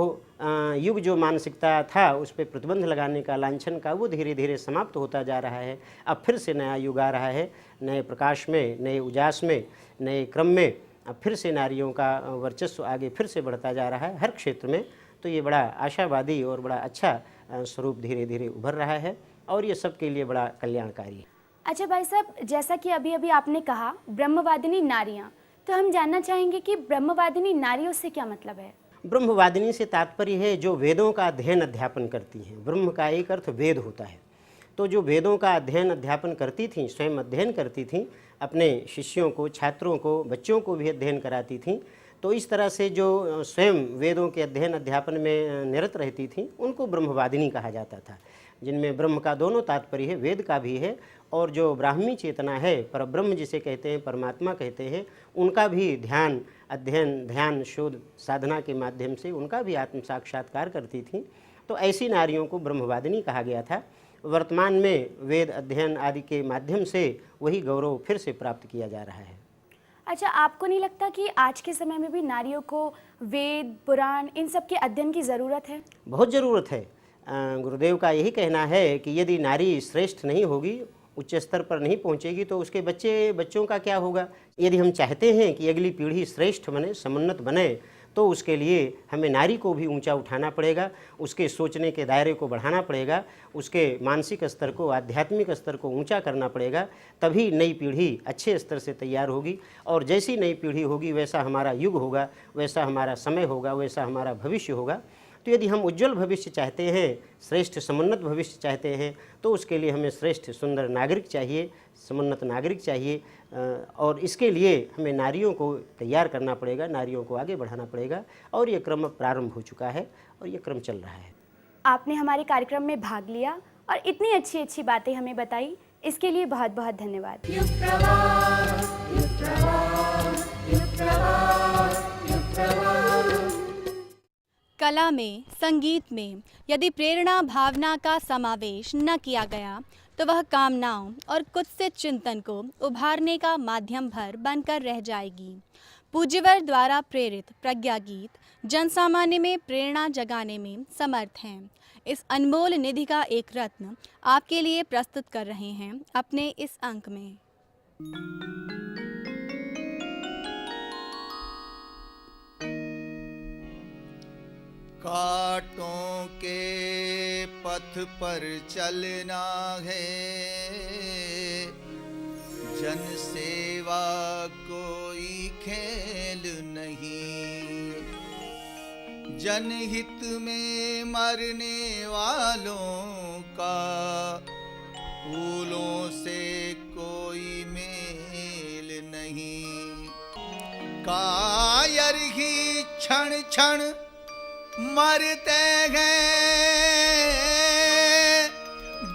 युग जो मानसिकता था उस पर प्रतिबंध लगाने का, लांछन का, वो धीरे धीरे समाप्त होता जा रहा है। अब फिर से नया युग आ रहा है, नए प्रकाश में, नए उजास में, नए क्रम में अब फिर से नारियों का वर्चस्व आगे फिर से बढ़ता जा रहा है हर क्षेत्र में। तो ये बड़ा आशावादी और बड़ा अच्छा स्वरूप धीरे धीरे उभर रहा है और ये सबके लिए बड़ा कल्याणकारी है। अच्छा भाई साहब, जैसा कि अभी अभी आपने कहा ब्रह्मवादिनी नारियां, तो हम जानना चाहेंगे कि ब्रह्मवादिनी नारियों से क्या मतलब है? ब्रह्मवादिनी से तात्पर्य है जो वेदों का अध्ययन अध्यापन करती हैं। ब्रह्म का एक अर्थ वेद होता है। तो जो वेदों का अध्ययन अध्यापन करती थीं, स्वयं अध्ययन करती थीं, अपने शिष्यों को, छात्रों को, बच्चों को भी अध्ययन कराती थीं, तो इस तरह से जो स्वयं वेदों के अध्ययन अध्यापन में निरत रहती थीं, उनको ब्रह्मवादिनी कहा जाता था, जिनमें ब्रह्म का दोनों तात्पर्य है, वेद का भी है, और जो ब्राह्मी चेतना है, परब्रह्म जिसे कहते हैं, परमात्मा कहते हैं, उनका भी ध्यान, अध्ययन, ध्यान, शोध, साधना के माध्यम से उनका भी आत्म साक्षात्कार करती थीं। तो ऐसी नारियों को ब्रह्मवादिनी कहा गया था। वर्तमान में वेद अध्ययन आदि के माध्यम से वही गौरव फिर से प्राप्त किया जा रहा है। अच्छा, आपको नहीं लगता कि आज के समय में भी नारियों को वेद, पुराण, इन सब के अध्ययन की ज़रूरत है? बहुत ज़रूरत है। गुरुदेव का यही कहना है कि यदि नारी श्रेष्ठ नहीं होगी, उच्च स्तर पर नहीं पहुंचेगी, तो उसके बच्चों का क्या होगा। यदि हम चाहते हैं कि अगली पीढ़ी श्रेष्ठ बने, समुन्नत बने, तो उसके लिए हमें नारी को भी ऊंचा उठाना पड़ेगा, उसके सोचने के दायरे को बढ़ाना पड़ेगा, उसके मानसिक स्तर को, आध्यात्मिक स्तर को ऊंचा करना पड़ेगा। तभी नई पीढ़ी अच्छे स्तर से तैयार होगी, और जैसी नई पीढ़ी होगी वैसा हमारा युग होगा, वैसा हमारा समय होगा, वैसा हमारा भविष्य होगा। तो यदि हम उज्जवल भविष्य चाहते हैं, श्रेष्ठ समुन्नत भविष्य चाहते हैं, तो उसके लिए हमें श्रेष्ठ सुंदर नागरिक चाहिए, समुन्नत नागरिक चाहिए, और इसके लिए हमें नारियों को तैयार करना पड़ेगा, नारियों को आगे बढ़ाना पड़ेगा। और ये क्रम प्रारंभ हो चुका है और ये क्रम चल रहा है। आपने हमारे कार्यक्रम में भाग लिया और इतनी अच्छी अच्छी बातें हमें बताई, इसके लिए बहुत बहुत धन्यवाद। कला में, संगीत में यदि प्रेरणा भावना का समावेश न किया गया तो वह कामनाओं और कुत्सित चिंतन को उभारने का माध्यम भर बनकर रह जाएगी। पूज्यवर द्वारा प्रेरित प्रज्ञा गीत जनसामान्य में प्रेरणा जगाने में समर्थ हैं। इस अनमोल निधि का एक रत्न आपके लिए प्रस्तुत कर रहे हैं अपने इस अंक में। कांटों के पथ पर चलना है, जन सेवा कोई खेल नहीं, जनहित में मरने वालों का फूलों से कोई मेल कायर ही क्षण क्षण मरते हैं,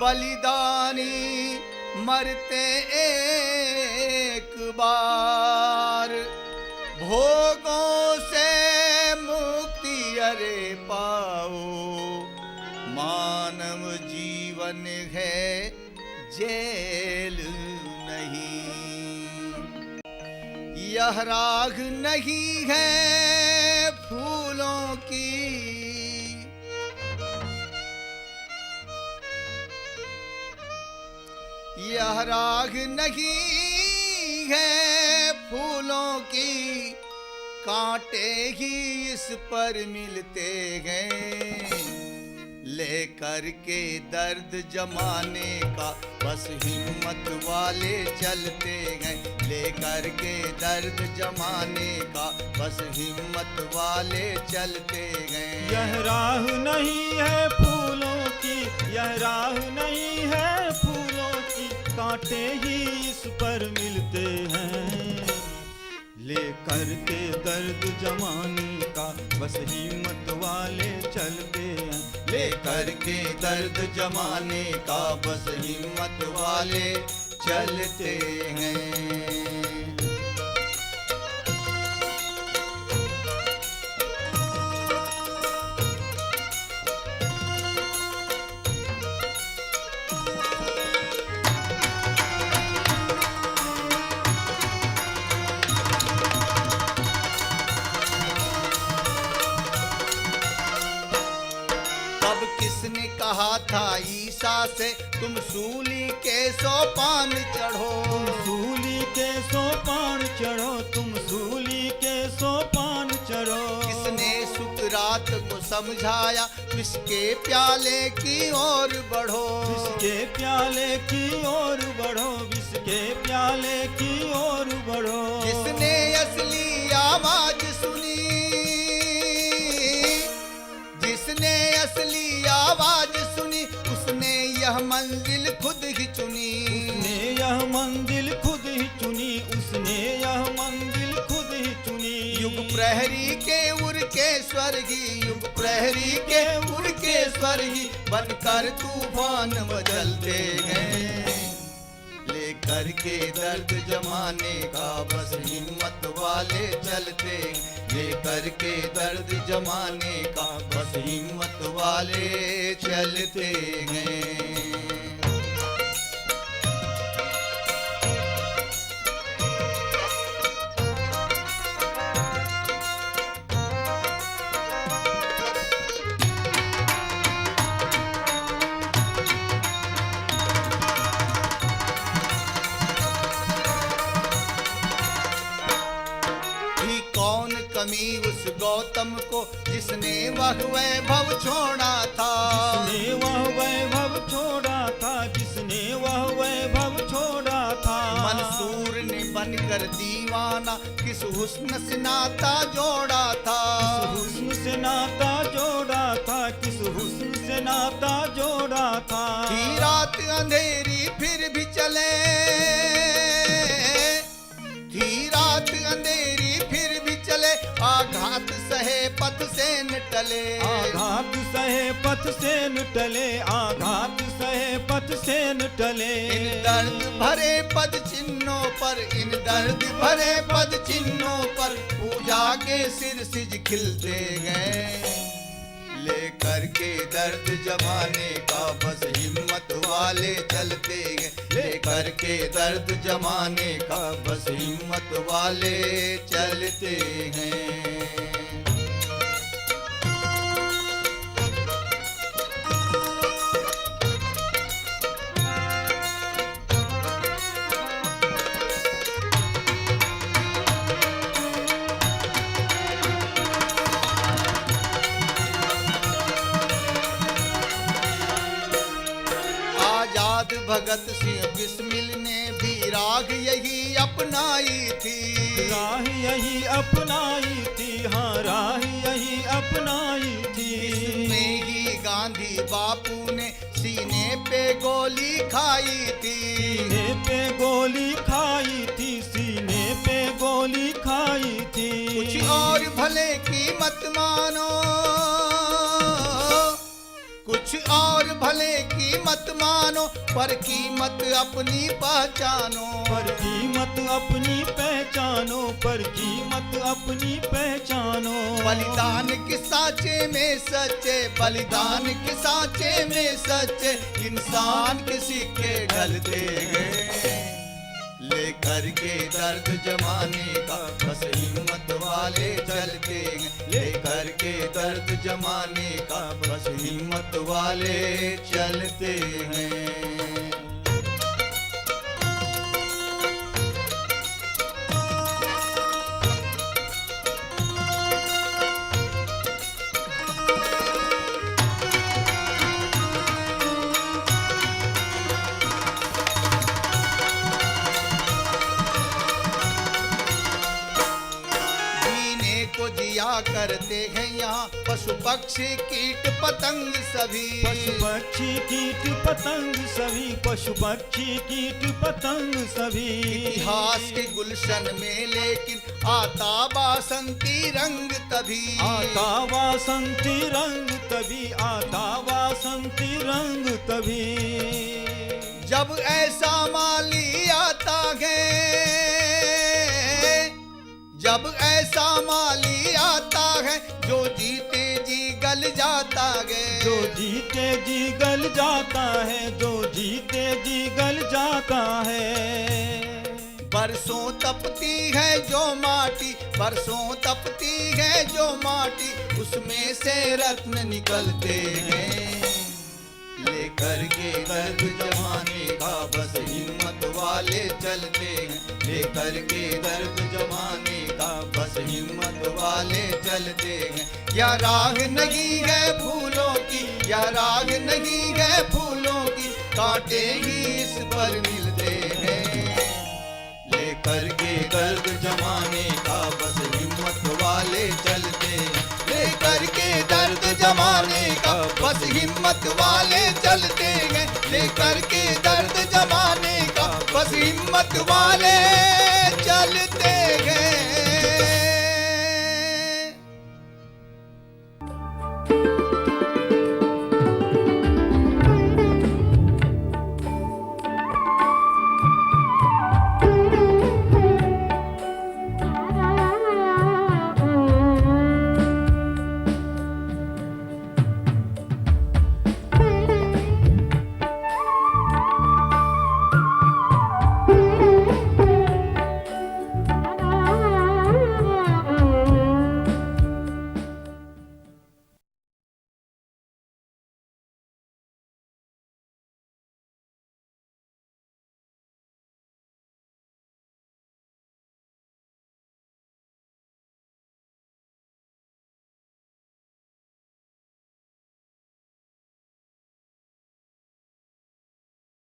बलिदानी मरते एक बार। भोगों से मुक्ति अरे पाओ, मानव जीवन है जेल नहीं। यह राग नहीं है फूलों की, यह राग नहीं है फूलों की, कांटे ही इस पर मिलते हैं। लेकर के दर्द जमाने का बस हिम्मत वाले चलते हैं, लेकर के दर्द जमाने का बस हिम्मत वाले चलते हैं। यह राह नहीं है फूलों की, यह राह नहीं है फूलों की, कांटे ही इस पर मिलते हैं। लेकर के दर्द जमाने का बस हिम्मत वाले चलते हैं, लेकर के दर्द जमाने का बस हिम्मत वाले चलते हैं। किसने कहा था ईसा से तुम सूली के सोपान चढ़ो, तुम सूली के सोपान चढ़ो, तुम सूली के सोपान चढ़ो। किसने सुकरात को समझाया विस्के प्याले की ओर बढ़ो, विस्के प्याले की ओर बढ़ो, विस्के प्याले की ओर बढ़ो। जिसने असली आवाज सुनी, जिसने असली आवाज सुनी, उसने यह मंजिल खुद ही चुनी, उसने यह मंजिल खुद ही चुनी, उसने यह मंजिल खुद ही चुनी। युग प्रहरी के उड़ के स्वर्गी, युग प्रहरी के उड़ के स्वर्गी, बनकर तूफान बदलते हैं। लेकर के दर्द जमाने का बस हिम्मत वाले चलते, लेकर के दर्द जमाने का बस हिम्मत वाले चलते हैं। कमी उस गौतम को जिसने वह वैभव छोड़ा था, जिसने वह वैभव छोड़ा था, जिसने वह वैभव छोड़ा था। मंसूर ने बनकर दीवाना किस हुस्न से नाता जोड़ा था, किस हुस्न से नाता जोड़ा था, किस हुस्न से नाता जोड़ा था। थी रात अंधेरी फिर भी चले, थी रात अंधेरी फिर भी चले, आघात सहे पथ से न टले, आघात सहे पथ से न टले, आघात सहे पथ से न टले। इन दर्द भरे पद चिन्हों पर, इन दर्द भरे पद चिन्हों पर पूजा के सिर सिज खिलते गए। लेकर के दर्द जमाने का बस हिम्मत वाले चलते गए, लेकर के दर्द जमाने का बस हिम्मत वाले चलते हैं। भगत सिंह बिस्मिल ने भी राग यही अपनाई थी, राह यही अपनाई थी, हाँ राह यही अपनाई थी। इसमें ही गांधी बापू ने सीने पे गोली खाई थी, सीने पे गोली खाई थी, सीने पे गोली खाई थी। कुछ और भले की मत मानो, कुछ और भले की मत मानो, पर कीमत अपनी पहचानो। पर कीमत अपनी पहचानो, पर कीमत अपनी पहचानो। बलिदान के साँचे में सच्चे, बलिदान के साँचे में सच्चे, इंसान के सिक्के ढलते गए। लेकर के दर्द जमाने का बस हिम्मत वाले चलते हैं। लेकर के दर्द जमाने का बस हिम्मत वाले चलते हैं। जिया करते हैं यहाँ पशु पक्षी कीट पतंग सभी। पशु पक्षी कीट पतंग सभी, पशु पक्षी कीट पतंग सभी। इतिहास के गुलशन में लेकिन आता बासंती रंग तभी। आता वासंती रंग तभी, आता वासंती रंग तभी। जब ऐसा माली आता है, जब ऐसा माली आता है, जो जीते जी गल जाता है। जो जीते जी गल जाता है, जो जीते जी गल जाता है। बरसों तपती है जो माटी, बरसों तपती है जो माटी, उसमें से रत्न निकलते हैं। लेकर के दर्द जमाने का बस हिम्मत वाले चलते हैं। लेकर के दर्द जमाने का बस हिम्मत वाले चलते हैं। या राह नहीं है फूलों की, या राह नहीं है फूलों की, कांटे ही इस पर मिलते हैं। लेकर के दर्द जमाने का बस हिम्मत वाले चलते हैं। लेकर के दर्द जमाने का बस हिम्मत वाले चलते हैं। लेकर के दर्द जमाने का बस हिम्मत वाले